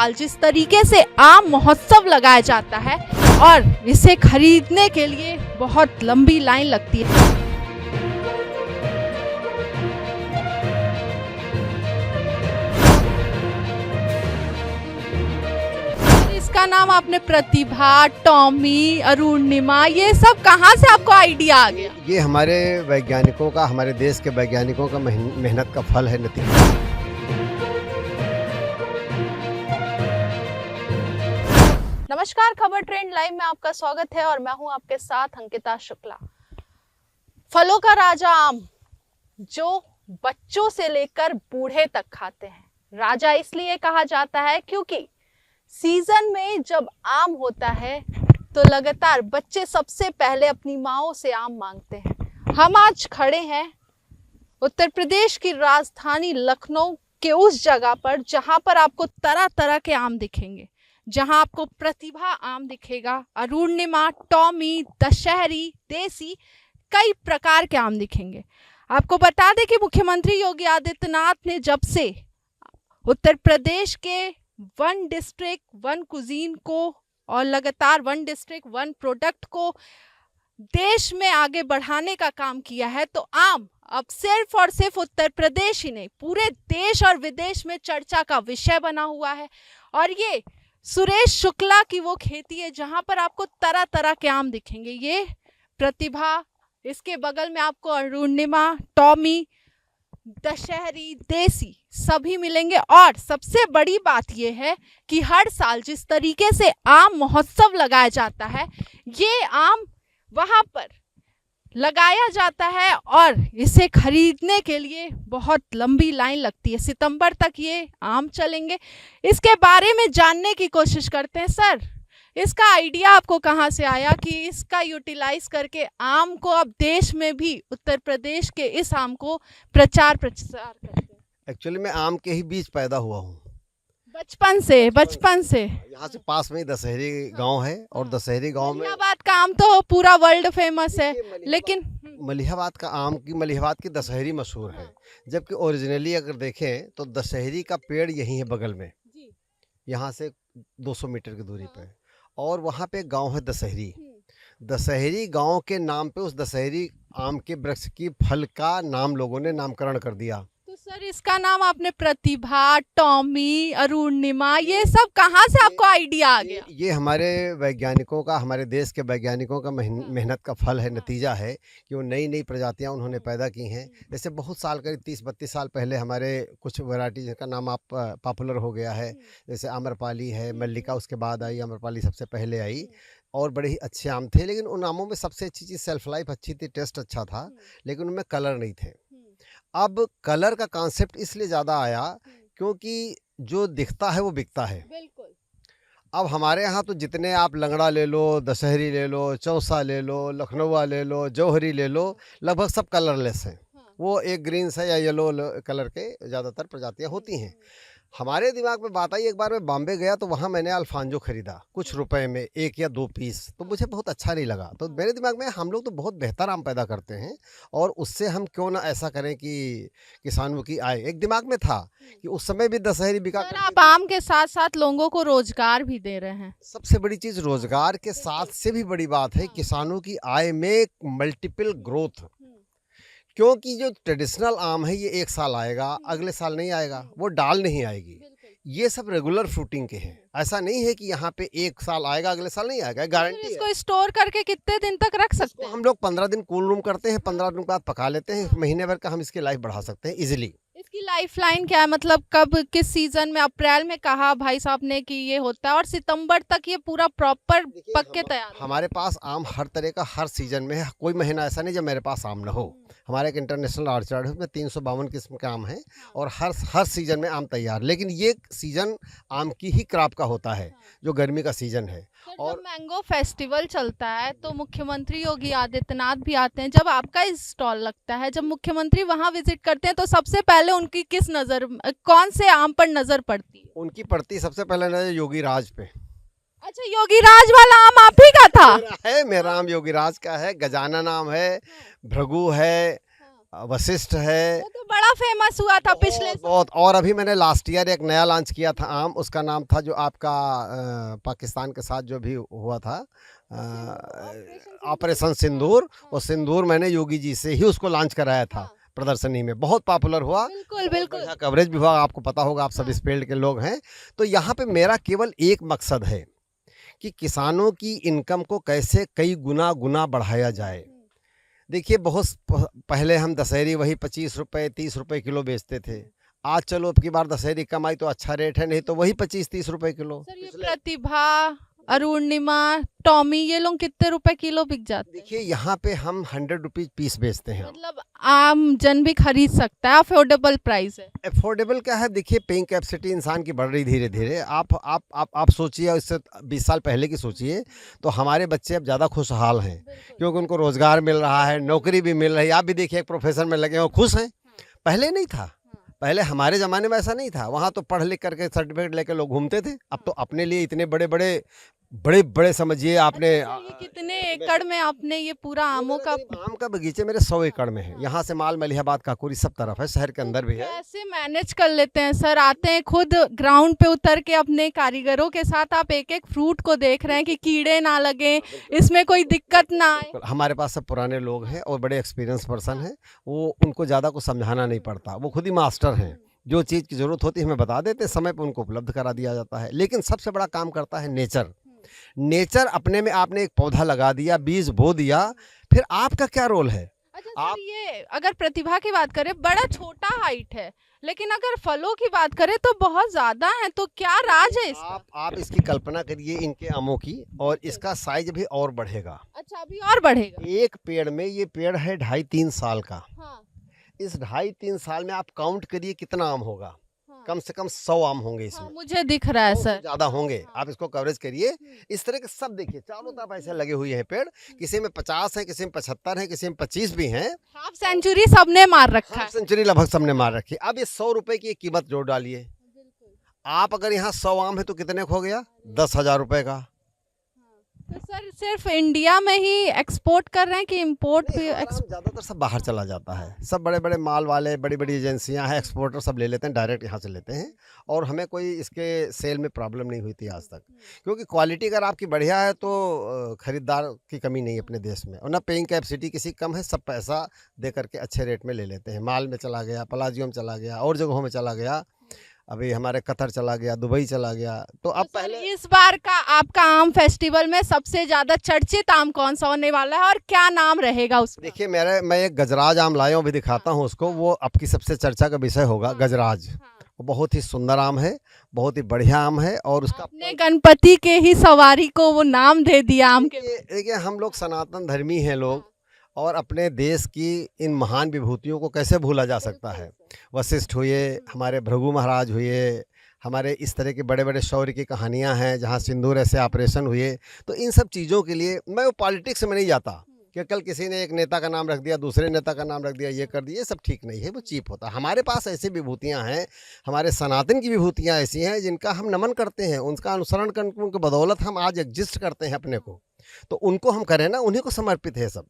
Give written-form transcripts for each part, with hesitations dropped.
साल जिस तरीके से आम महोत्सव लगाया जाता है और इसे खरीदने के लिए बहुत लंबी लाइन लगती है। इसका नाम आपने प्रतिभा, टॉमी, अरुणिमा, ये सब कहाँ से आपको आइडिया आ गया? ये हमारे वैज्ञानिकों का, हमारे देश के वैज्ञानिकों का मेहनत का फल है, नतीजा। नमस्कार, खबर ट्रेंड लाइव में आपका स्वागत है और मैं हूं आपके साथ अंकिता शुक्ला। फलों का राजा आम, जो बच्चों से लेकर बूढ़े तक खाते हैं। राजा इसलिए कहा जाता है क्योंकि सीजन में जब आम होता है तो लगातार बच्चे सबसे पहले अपनी माँओं से आम मांगते हैं। हम आज खड़े हैं उत्तर प्रदेश की राजधानी लखनऊ के उस जगह पर जहां पर आपको तरह तरह के आम दिखेंगे, जहां आपको प्रतिभा आम दिखेगा, अरुणिमा, टॉमी, दशहरी, देसी, कई प्रकार के आम दिखेंगे। आपको बता दें कि मुख्यमंत्री योगी आदित्यनाथ ने जब से उत्तर प्रदेश के वन डिस्ट्रिक्ट वन कुजीन को और लगातार वन डिस्ट्रिक्ट वन प्रोडक्ट को देश में आगे बढ़ाने का काम किया है, तो आम अब सिर्फ और सिर्फ उत्तर प्रदेश ही नहीं, पूरे देश और विदेश में चर्चा का विषय बना हुआ है। और ये सुरेश शुक्ला की वो खेती है जहां पर आपको तरह तरह के आम दिखेंगे। ये प्रतिभा, इसके बगल में आपको अरुणिमा, टॉमी, दशहरी, देसी सभी मिलेंगे। और सबसे बड़ी बात यह है कि हर साल जिस तरीके से आम महोत्सव लगाया जाता है, ये आम वहां पर लगाया जाता है और इसे खरीदने के लिए बहुत लंबी लाइन लगती है। सितंबर तक ये आम चलेंगे। इसके बारे में जानने की कोशिश करते हैं। सर, इसका आइडिया आपको कहाँ से आया कि इसका यूटिलाइज करके आम को अब देश में भी उत्तर प्रदेश के इस आम को प्रचार करते हैं? एक्चुअली मैं आम के ही बीच पैदा हुआ हूँ, बचपन से। यहाँ से पास में ही दशहरी गांव है और दशहरी गांव में मलिहाबाद का आम तो पूरा वर्ल्ड फेमस है, लेकिन मलिहाबाद का आम की, मलिहाबाद की दशहरी मशहूर है। जबकि ओरिजिनली अगर देखें तो दशहरी का पेड़ यहीं है बगल में, यहाँ से 200 मीटर की दूरी पे, और वहाँ पे गांव है दशहरी। दशहरी गांव के नाम पे उस दशहरी आम के वृक्ष की फल का नाम लोगों ने नामकरण कर दिया। तो सर, इसका नाम आपने प्रतिभा, टॉमी, अरुणिमा, ये सब कहाँ से आपको आइडिया आ गया? ये हमारे वैज्ञानिकों का, हमारे देश के वैज्ञानिकों का मेहनत का फल है, नतीजा है कि वो नई नई प्रजातियां उन्होंने पैदा की हैं। जैसे बहुत साल, करीब 30-32 साल पहले हमारे कुछ वैरायटी जिनका नाम आप पॉपुलर हो गया है, जैसे आम्रपाली है, मल्लिका उसके बाद आई, आम्रपाली सबसे पहले आई, और बड़े ही अच्छे आम थे। लेकिन उन आमों में सबसे अच्छी चीज़ सेल्फ लाइफ अच्छी थी, टेस्ट अच्छा था, लेकिन उनमें कलर नहीं थे। अब कलर का कॉन्सेप्ट इसलिए ज़्यादा आया क्योंकि जो दिखता है वो बिकता है। बिल्कुल। अब हमारे यहाँ तो जितने आप लंगड़ा ले लो, दशहरी ले लो, चौसा ले लो, लखनऊआ ले लो, जौहरी ले लो, लगभग सब कलरलेस हैं। वो एक ग्रीन से या येलो कलर के ज़्यादातर प्रजातियाँ होती हैं। हमारे दिमाग में बात आई, एक बार मैं बॉम्बे गया तो वहाँ मैंने अल्फांजो खरीदा कुछ रुपए में, 1 या 2 पीस, तो मुझे बहुत अच्छा नहीं लगा। तो मेरे दिमाग में हम लोग तो बहुत बेहतर आम पैदा करते हैं और उससे हम क्यों ना ऐसा करें कि किसानों की आय। एक दिमाग में था कि उस समय भी दशहरी बिका। सर, आप आम के साथ साथ लोगों को रोजगार भी दे रहे हैं। सबसे बड़ी चीज़ रोजगार के साथ से भी बड़ी बात है किसानों की आय में मल्टीपल ग्रोथ। क्योंकि जो ट्रेडिशनल आम है ये 1 साल आएगा, अगले साल नहीं आएगा, वो डाल नहीं आएगी। ये सब रेगुलर फ्रूटिंग के हैं। ऐसा नहीं है कि यहाँ पे 1 साल आएगा, अगले साल नहीं आएगा, गारंटी है। इसको स्टोर करके कितने दिन तक रख सकते हैं? हम लोग 15 दिन कूल रूम करते हैं, 15 दिन बाद पका लेते हैं। महीने भर का हम इसकी लाइफ बढ़ा सकते हैं इजिली। इसकी लाइफ लाइन क्या है? मतलब कब, किस सीजन में? अप्रैल में कहा भाई साहब ने कि ये होता है और सितंबर तक ये पूरा प्रॉपर पक के तैयार। हमारे पास आम हर तरह का हर सीजन में है। कोई महीना ऐसा नहीं जब मेरे पास आम ना हो। हमारा एक इंटरनेशनल ऑर्चर्ड है, उसमें 352 किस्म के आम हैं और हर सीजन में आम तैयार। लेकिन ये सीजन आम की ही क्रॉप का होता है, जो गर्मी का सीजन है। और जब मैंगो फेस्टिवल चलता है तो मुख्यमंत्री योगी आदित्यनाथ भी आते हैं। जब आपका स्टॉल लगता है, जब मुख्यमंत्री वहां विजिट करते हैं, तो सबसे पहले उनकी कौन से आम पर नजर पड़ती है? उनकी पड़ती सबसे पहले नजर योगी राज पे। अच्छा, योगी राज वाला आम आप ही का था? मेरा आम योगी राज का है, गजानन आम है, भृगु है, वशिष्ठ है। वो तो बड़ा फेमस हुआ था पिछले बहुत। और अभी मैंने लास्ट ईयर एक नया लॉन्च किया था आम, उसका नाम था जो आपका पाकिस्तान के साथ जो भी हुआ था ऑपरेशन सिंदूर। वो सिंदूर मैंने योगी जी से ही उसको लॉन्च कराया था प्रदर्शनी में, बहुत पॉपुलर हुआ। बिल्कुल बिल्कुल कवरेज भी हुआ, आपको पता होगा, आप सब इस फील्ड के लोग हैं। तो यहाँ पे मेरा केवल एक मकसद है कि किसानों की इनकम को कैसे कई गुना गुना बढ़ाया जाए। देखिए बहुत पहले हम दशहरी वही 25 रुपए 30 रुपए किलो बेचते थे। आज चलो अब की बार दशहरी कम आई तो अच्छा रेट है, नहीं तो वही 25-30 रुपए किलो। सर, ये प्रतिभा, अरुणिमा, टॉमी, ये लोग कितने रुपए किलो बिक जाते हैं? देखिए यहाँ पे हम 100 रुपीज पीस बेचते हैं। मतलब आम जन भी खरीद सकता है, अफोर्डेबल प्राइस है। अफोर्डेबल क्या है, देखिए पेइंग कैपेसिटी इंसान की बढ़ रही धीरे धीरे। आप सोचिए, इससे 20 साल पहले की सोचिए तो हमारे बच्चे अब ज़्यादा खुशहाल हैं क्योंकि उनको रोज़गार मिल रहा है, नौकरी भी मिल रही है। आप भी देखिए एक प्रोफेशन में लगे हो, खुश हैं। पहले नहीं था, पहले हमारे ज़माने में ऐसा नहीं था। वहाँ तो पढ़ लिख करके सर्टिफिकेट लेकर लोग घूमते थे। अब तो अपने लिए इतने बड़े बड़े समझिए आपने। अच्छा, ये कितने एकड़ में आपने ये पूरा आमों का? आम का बगीचे मेरे 100 एकड़ में है। यहाँ से माल मलिहाबाद काकोरी सब तरफ है, शहर के अंदर भी है। कैसे मैनेज कर लेते हैं सर? आते हैं खुद ग्राउंड पे उतर के अपने कारीगरों के साथ, आप एक एक फ्रूट को देख रहे हैं कि कीड़े ना लगे, इसमें कोई दिक्कत ना आए। हमारे पास सब पुराने लोग हैं और बड़े एक्सपीरियंस पर्सन हैं। वो उनको ज़्यादा कुछ समझाना नहीं पड़ता, वो खुद ही मास्टर हैं। जो चीज़ की ज़रूरत होती है हमें बता देते, समय पर उनको उपलब्ध करा दिया जाता है। लेकिन सबसे बड़ा काम करता है नेचर। नेचर अपने में, आपने एक पौधा लगा दिया, बीज बो दिया, फिर आपका क्या रोल है? अच्छा सर, ये अगर प्रतिभा की बात करें, बड़ा छोटा हाइट है, लेकिन अगर फलों की बात करें तो बहुत ज्यादा है, तो क्या राज है इसका? आप इसकी कल्पना करिए इनके आमों की, और इसका साइज भी और बढ़ेगा। अच्छा, अभी और बढ़ेगा? एक पेड़ में, ये पेड़ है 2.5-3 साल का। हाँ, इस 2.5-3 साल में आप काउंट करिए कितना आम होगा। हाँ, कम से कम 100 आम होंगे हाँ, इसमें। मुझे दिख रहा है सर। ज्यादा होंगे। आप इसको कवरेज करिए। इस तरह के सब देखिए चारों तरफ ऐसे लगे हुए हैं पेड़। किसी में 50 है, किसी में 75 है, किसी में 25 भी हैं। हाफ सेंचुरी सबने मार रखा है। हाफ सेंचुरी लगभग सबने मार रखी। अब ये 100 रुपए की एक कीमत जोड़ डालिए। आप अगर यहाँ 100 आम है तो कितने का हो गया? 10,000 रुपए का। तो सर, सिर्फ इंडिया में ही एक्सपोर्ट कर रहे हैं कि इंपोर्ट भी? ज़्यादातर सब बाहर चला जाता है। सब बड़े बड़े माल वाले, बड़ी बड़ी एजेंसियां हैं, एक्सपोर्टर सब ले लेते हैं, डायरेक्ट यहाँ से लेते हैं। और हमें कोई इसके सेल में प्रॉब्लम नहीं हुई थी आज तक, क्योंकि क्वालिटी अगर आपकी बढ़िया है तो ख़रीदार की कमी नहीं है अपने देश में। और ना पेइंग कैपेसिटी किसी कम है, सब पैसा दे करके अच्छे रेट में ले लेते हैं। माल में चला गया, पलाजियो में चला गया, और जगहों में चला गया, अभी हमारे कतर चला गया, दुबई चला गया। तो अब तो पहले इस बार का आपका आम फेस्टिवल में सबसे ज्यादा चर्चित आम कौन सा होने वाला है और क्या नाम रहेगा उसका? देखिए मैं एक गजराज आम लाया हूँ, अभी दिखाता हूँ उसको। वो आपकी सबसे चर्चा का विषय होगा, गजराज। वो बहुत ही सुंदर आम है, बहुत ही बढ़िया आम है। और उसका आपने गणपति के ही सवारी को वो नाम दे दिया आम के। देखिए हम लोग सनातन धर्मी हैं लोग, और अपने देश की इन महान विभूतियों को कैसे भूला जा सकता है। वशिष्ठ हुए, हमारे भृगु महाराज हुए, हमारे इस तरह के बड़े बड़े शौर्य की कहानियां हैं जहां सिंदूर ऐसे ऑपरेशन हुए। तो इन सब चीज़ों के लिए मैं वो पॉलिटिक्स में नहीं जाता कि कल किसी ने एक नेता का नाम रख दिया, दूसरे नेता का नाम रख दिया, ये कर दिया, ये सब ठीक नहीं है, वो चीप होता है। हमारे पास ऐसी विभूतियाँ हैं, हमारे सनातन की विभूतियाँ ऐसी हैं जिनका हम नमन करते हैं, उनका अनुसरण करके उनकी बदौलत हम आज एग्जिस्ट करते हैं अपने को। तो उनको हम करें ना, उन्हीं को समर्पित है सब,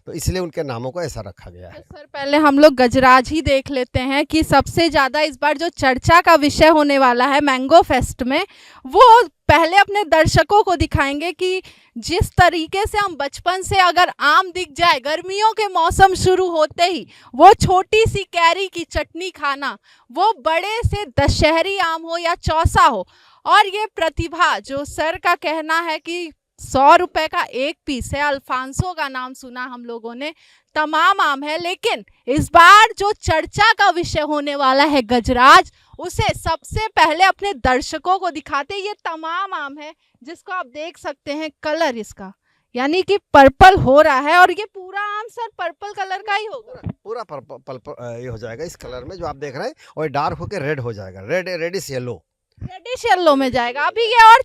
तो इसलिए उनके नामों को ऐसा रखा गया है। तो सर, पहले हम लोग गजराज ही देख लेते हैं कि सबसे ज़्यादा इस बार जो चर्चा का विषय होने वाला है मैंगो फेस्ट में, वो पहले अपने दर्शकों को दिखाएंगे कि जिस तरीके से हम बचपन से अगर आम दिख जाए, गर्मियों के मौसम शुरू होते ही वो छोटी सी कैरी की चटनी खाना, वो बड़े से दशहरी आम हो या चौसा हो। और ये प्रतिभा, जो सर का कहना है कि 100 रुपए का एक पीस है, अल्फांसो का नाम सुना हम लोगों ने, तमाम आम है, लेकिन इस बार जो चर्चा का विषय होने वाला है गजराज, उसे सबसे पहले अपने दर्शकों को दिखाते। ये तमाम आम है जिसको आप देख सकते हैं, कलर इसका यानी कि पर्पल हो रहा है, और ये पूरा आम सर पर्पल कलर का ही होगा। पूरा पर्पल ये हो जाएगा इस कलर में जो आप देख रहे हैं, और डार्क होकर रेड हो जाएगा, रेडिश येलो, रेडिश येलो में जाएगा। अभी ये और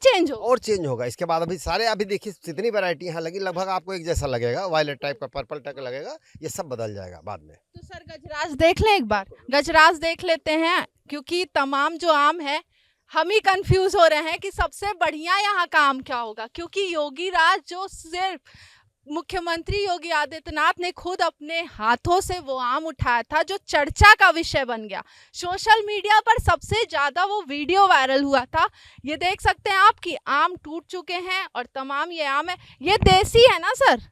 चेंज होगा इसके बाद। अभी सारे, अभी देखिए जितनी वैरायटी यहाँ लगी, लगभग आपको एक जैसा लगेगा, वायलेट टाइप का, पर्पल टाइप का लगेगा। ये सब बदल जाएगा बाद में। तो सर, गजराज देख लें एक बार, गजराज देख लेते हैं, क्योंकि तमाम जो आम है हम ही कंफ्यूज हो रहे हैं कि सबसे बढ़िया यहाँ का आम क्या होगा, क्योंकि योगी राज जो सिर्फ मुख्यमंत्री योगी आदित्यनाथ ने खुद अपने हाथों से वो आम उठाया था जो चर्चा का विषय बन गया। सोशल मीडिया पर सबसे ज्यादा वो वीडियो वायरल हुआ था। ये देख सकते हैं आप कि आम टूट चुके हैं और तमाम ये आम है। ये देसी है ना सर?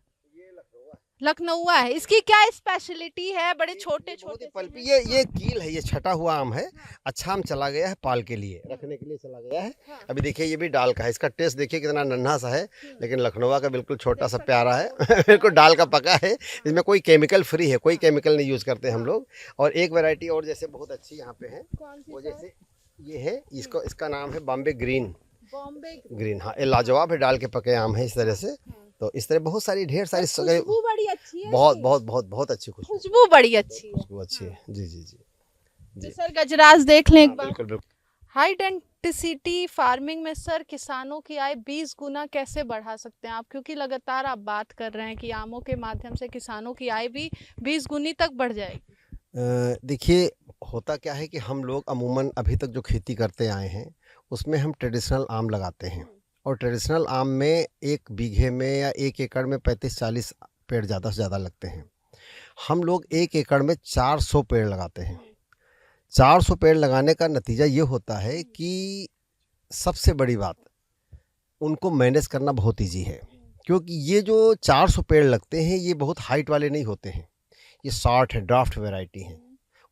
लखनऊआ है। इसकी क्या स्पेशलिटी है? बड़े छोटे छोटे पल्पी ये कील है, ये छटा हुआ आम है। अच्छा आम चला गया है, पाल के लिए रखने के लिए चला गया है। अभी देखिए ये भी डाल का है, इसका टेस्ट देखिए कितना नन्हा सा है, लेकिन लखनऊआ का बिल्कुल छोटा सा प्यारा है। बिल्कुल डाल का पका है, इसमें कोई केमिकल फ्री है, कोई केमिकल नहीं यूज करते हम लोग। और एक वैरायटी और जैसे बहुत अच्छी यहाँ पे है, वो जैसे ये है, इसका नाम है बॉम्बे ग्रीन। ग्रीन, हाँ, ये लाजवाब है, डाल के पके आम है इस तरह से। तो इस तरह बहुत सारी ढेर सारी खुशबू बड़ी अच्छी है, बहुत बहुत बहुत बहुत अच्छी खुशबू बड़ी अच्छी है, खुशबू अच्छी है। जी जी जी तो सर गजराज देख लें एक बार। बिल्कुल बिल्कुल। हाई डेंसिटी फार्मिंग में सर किसानों की आय 20 गुना कैसे बढ़ा सकते हैं आप? क्योंकि लगातार आप बात कर रहे हैं कि आमों के माध्यम से किसानों की आय भी 20 गुनी तक बढ़ जाएगी। देखिए होता क्या है कि हम लोग अमूमन अभी तक जो खेती करते आए हैं उसमें हम ट्रेडिशनल आम लगाते हैं, और ट्रेडिशनल आम में एक बीघे में या एक एकड़ में 35-40 पेड़ ज़्यादा से ज़्यादा लगते हैं। हम लोग एक एकड़ में 400 पेड़ लगाते हैं। 400 पेड़ लगाने का नतीजा ये होता है कि सबसे बड़ी बात, उनको मैनेज करना बहुत ईजी है, क्योंकि ये जो 400 पेड़ लगते हैं ये बहुत हाइट वाले नहीं होते हैं, ये शॉर्ट है, ड्राफ्ट वैरायटी है।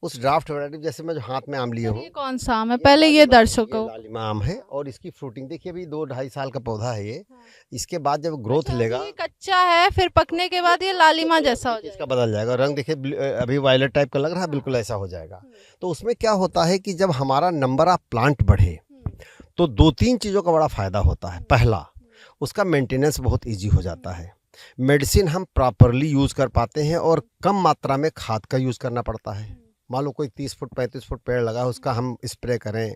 उस ड्राफ्ट वैरायटी जैसे मैं जो हाथ में आम लिए हूँ, ये कौन सा आम है? पहले ये दर्शकों को। लालिमा आम है, और इसकी फ्रूटिंग देखिए अभी 2-2.5 साल का पौधा है ये। इसके बाद जब ग्रोथ लेगा, ये कच्चा है, फिर पकने के बाद ये लालिमा जैसा हो जाएगा, इसका बदल जाएगा रंग। देखिए अभी वायलेट टाइप का लग रहा है, बिल्कुल ऐसा हो जाएगा। तो उसमें क्या होता है कि जब हमारा नंबर ऑफ प्लांट बढ़े तो 2-3 चीज़ों का बड़ा फ़ायदा होता है। पहला, उसका मेंटेनेंस बहुत ईजी हो जाता है। मेडिसिन हम प्रॉपरली यूज़ कर पाते हैं, और कम मात्रा में खाद का यूज़ करना पड़ता है। मान लो कोई 30 फुट 35 फुट पेड़ लगा, उसका हम स्प्रे करें,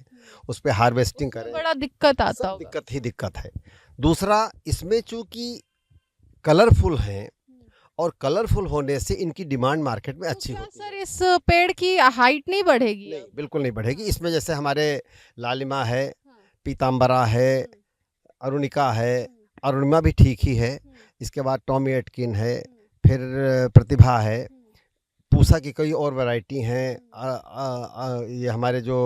उस पर हार्वेस्टिंग करें, बड़ा दिक्कत आता सब होगा। दिक्कत ही दिक्कत है। दूसरा, इसमें चूंकि कलरफुल हैं, और कलरफुल होने से इनकी डिमांड मार्केट में अच्छी क्या होती सर इस पेड़ की हाइट नहीं बढ़ेगी? नहीं, बिल्कुल नहीं बढ़ेगी। इसमें जैसे हमारे लालिमा है, पीताम्बरा है, अरुणिका है, अरुणिमा भी ठीक ही है। इसके बाद टॉमी एटकिन है, फिर प्रतिभा है, पूसा की कई और वैरायटी हैं। ये हमारे जो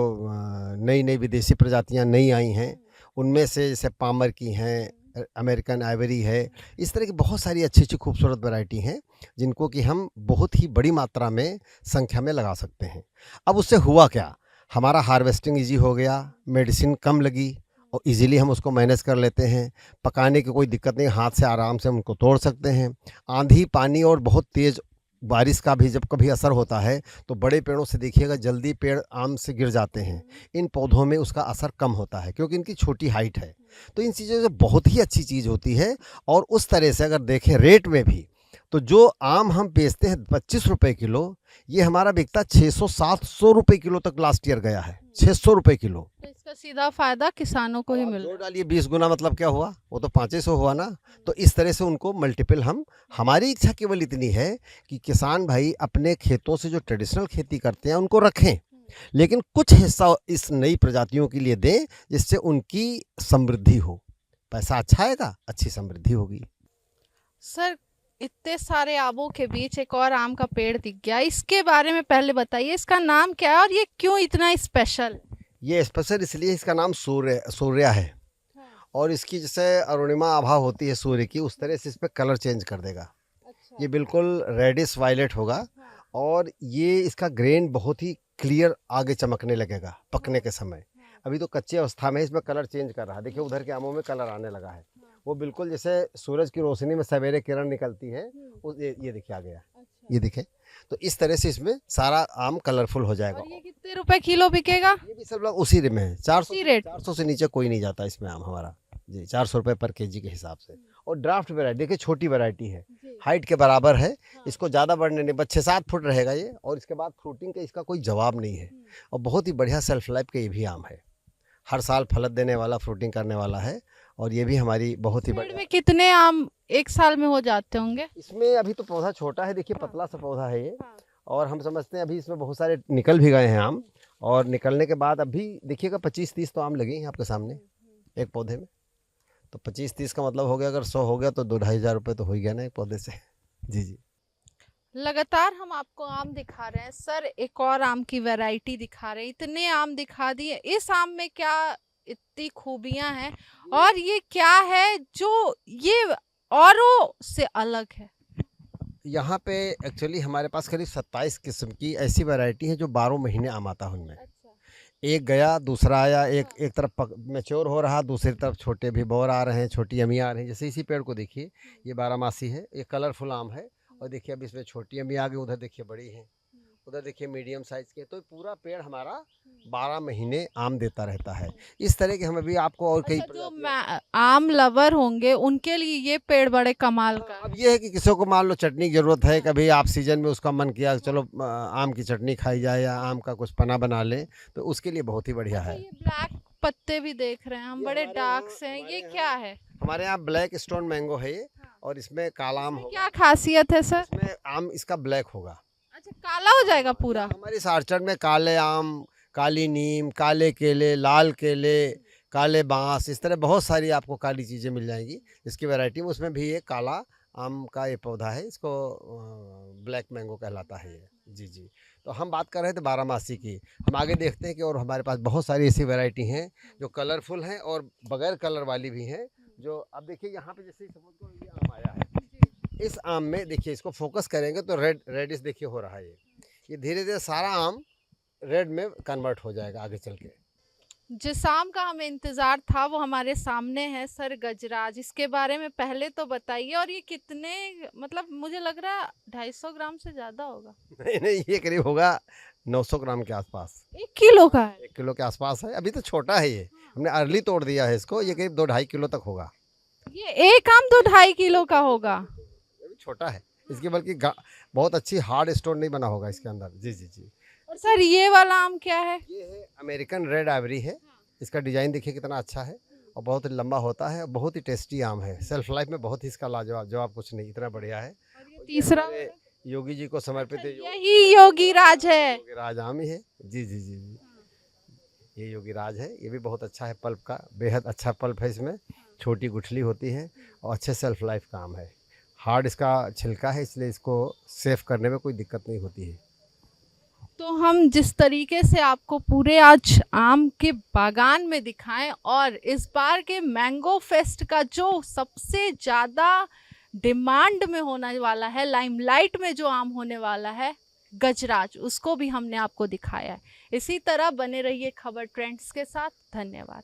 नई नई विदेशी प्रजातियां नई आई हैं, उनमें से जैसे पामर की हैं, अमेरिकन आइवरी है, इस तरह की बहुत सारी अच्छी अच्छी खूबसूरत वैरायटी हैं जिनको कि हम बहुत ही बड़ी मात्रा में संख्या में लगा सकते हैं। अब उससे हुआ क्या, हमारा हार्वेस्टिंग इजी हो गया, मेडिसिन कम लगी, और इजीली हम उसको मैनेज कर लेते हैं। पकाने की कोई दिक्कत नहीं, हाथ से आराम से हम उनको तोड़ सकते हैं। आंधी पानी और बहुत तेज़ बारिश का भी जब कभी असर होता है तो बड़े पेड़ों से देखिएगा जल्दी पेड़ आम से गिर जाते हैं। इन पौधों में उसका असर कम होता है क्योंकि इनकी छोटी हाइट है। तो इन चीज़ों से बहुत ही अच्छी चीज़ होती है। और उस तरह से अगर देखें रेट में भी, तो जो आम हम बेचते हैं 25 रुपये किलो, ये हमारा बिकता 600-700 रुपये किलो तक लास्ट ईयर गया है। 600 रुपये किलो। तो इसका सीधा फायदा किसानों को ही मिल रहा है। जोड़ डालिए 20 गुना, मतलब क्या हुआ, वो तो 500 हुआ ना। तो इस तरह से उनको मल्टीपल, हम हमारी इच्छा केवल इतनी है कि किसान भाई अपने खेतों से जो ट्रेडिशनल खेती करते हैं उनको रखें, लेकिन कुछ हिस्सा इस नई प्रजातियों के लिए दें जिससे उनकी समृद्धि हो। पैसा अच्छा आएगा, अच्छी समृद्धि होगी। सर इतने सारे आमों के बीच एक और आम का पेड़ दिख गया, इसके बारे में पहले बताइए, इसका नाम क्या है और ये क्यों इतना स्पेशल? ये स्पेशल इसलिए इसका नाम सूर्या है। और इसकी जैसे अरुणिमा आभा होती है सूर्य की, उस तरह से इस पर कलर चेंज कर देगा। ये बिल्कुल रेडिश वायलेट होगा, और ये इसका ग्रेन बहुत ही क्लियर आगे चमकने लगेगा पकने के समय। अभी तो कच्ची अवस्था में इसमें कलर चेंज कर रहा है। देखिए उधर के आमों में कलर आने लगा है, वो बिल्कुल जैसे सूरज की रोशनी में सवेरे किरण निकलती है, ये देखिए आ गया। ये दिखे, तो इस तरह से इसमें सारा आम कलरफुल हो जाएगा। और ये कितने रुपए किलो बिकेगा? ये भी सब लोग उसी में है, 400 से नीचे कोई नहीं जाता इसमें आम हमारा जी, 400 रुपये पर केजी के हिसाब से। और ड्राफ्ट वैरायटी देखिए, छोटी वैरायटी है, हाइट के बराबर है, इसको ज़्यादा बढ़ने नहीं, बस 6-7 फुट रहेगा ये। और इसके बाद फ्रूटिंग का इसका कोई जवाब नहीं है, और बहुत ही बढ़िया सेल्फ लाइफ का ये भी आम है। हर साल फलत देने वाला, फ्रूटिंग करने वाला है, और ये भी हमारी बहुत ही पेड़ में कितने आम एक साल में हो जाते होंगे? इसमें अभी तो पौधा छोटा है, देखिए पतला सा पौधा है ये, और हम समझते हैं अभी इसमें बहुत सारे निकल भी गए हैं आम। और निकलने के बाद अभी देखिएगा 25-30 तो आम लगे हैं आपके सामने एक पौधे में। तो 25-30 का मतलब हो गया, अगर 100 हो गया तो 2-2.5 हज़ार रुपये तो हो ही गया ना एक पौधे से। जी जी। लगातार हम आपको आम दिखा रहे हैं सर, एक और आम की वैरायटी दिखा रहे हैं, इतने आम दिखा दिए। इस आम में क्या इतनी खूबियां हैं और ये क्या है जो ये औरों से अलग है? यहाँ पे एक्चुअली हमारे पास करीब 27 किस्म की ऐसी वैरायटी है जो 12 महीने आम आता है उनमें। अच्छा। एक गया, दूसरा आया, एक तरफ मैच्योर हो रहा, दूसरी तरफ छोटे भी बौर आ रहे हैं, छोटी अमी आ रही हैं। जैसे इसी पेड़ को देखिए, ये 12 मासी है, ये कलरफुल आम है। और देखिए अब इसमें छोटी अमी आ गई, उधर देखिए बड़ी है, उधर देखिए मीडियम साइज के। तो पूरा पेड़ हमारा 12 महीने आम देता रहता है। इस तरह के हम अभी आपको और कई अच्छा, जो प्रजातियां। आम लवर होंगे उनके लिए ये पेड़ बड़े कमाल का अब है। ये है कि किसी को मान लो चटनी की जरूरत है, कभी आप सीजन में उसका मन किया चलो आम की चटनी खाई जाए या आम का कुछ पना बना लें, तो उसके लिए बहुत ही बढ़िया अच्छा, है। ये ब्लैक पत्ते भी देख रहे हैं हम, ये बड़े हमारे डार्क यहाँ से हैं, ये हमारे क्या यहाँ है? हमारे यहाँ ब्लैक स्टोन मैंगो है ये। और इसमें काला आम इसमें होगा। क्या खासियत है सर? इसमें आम इसका ब्लैक होगा। अच्छा, काला हो जाएगा पूरा? हमारी इस आर्चर्ड में काले आम, काली नीम, काले केले, लाल केले, काले बांस, इस तरह बहुत सारी आपको काली चीज़ें मिल जाएंगी। इसकी वैरायटी में उसमें भी ये काला आम का ये पौधा है, इसको ब्लैक मैंगो कहलाता है ये। जी जी। तो हम बात कर रहे थे 12 मासी की। हम आगे देखते हैं कि और हमारे पास बहुत सारी ऐसी वैरायटी हैं जो कलरफुल हैं और बगैर कलर वाली भी हैं। जो अब देखिए यहाँ पे जैसे सपोज को ये आम आया है, इस आम में देखिए इसको फोकस करेंगे तो रेडिश देखिए हो रहा है। ये धीरे धीरे सारा आम रेड में कन्वर्ट हो जाएगा आगे चल के। जिस आम का हमें इंतजार था वो हमारे सामने है सर, गजराज। इसके बारे में पहले तो बताइए। और ये कितने, मतलब मुझे लग रहा है 250 ग्राम से ज्यादा होगा। नहीं नहीं, ये करीब होगा 900 ग्राम के आसपास। 1 किलो का है? 1 किलो के आसपास है। अभी तो छोटा है ये, हमने अर्ली तोड़ दिया है इसको। ये करीब 2-2.5 किलो तक होगा। ये एक आम तो 2.5 किलो का होगा? अभी छोटा है इसके, बल्कि बहुत अच्छी हार्ड स्टोन नहीं बना होगा इसके अंदर। जी जी जी। और सर ये वाला आम क्या है? ये है अमेरिकन रेड आइवरी है। इसका डिजाइन देखिए कितना अच्छा है और बहुत ही लंबा होता है। बहुत ही टेस्टी आम है। सेल्फ लाइफ में बहुत ही इसका लाजवाब जवाब कुछ नहीं, इतना बढ़िया है। और ये तीसरा? हमारे योगी जी को समर्पित है। यही योगी राज है? योगी राज आम ही है। जी जी जी जी। ये योगी राज है। ये भी बहुत अच्छा है, पल्प का बेहद अच्छा पल्प है इसमें। छोटी गुठली होती है और अच्छे सेल्फ लाइफ का आम है। हार्ड इसका छिलका है, इसलिए इसको सेफ करने में कोई दिक्कत नहीं होती है। तो हम जिस तरीके से आपको पूरे आज आम के बागान में दिखाएं, और इस बार के मैंगो फेस्ट का जो सबसे ज़्यादा डिमांड में होने वाला है, लाइमलाइट में जो आम होने वाला है, गजराज, उसको भी हमने आपको दिखाया है। इसी तरह बने रहिए खबर ट्रेंड्स के साथ। धन्यवाद।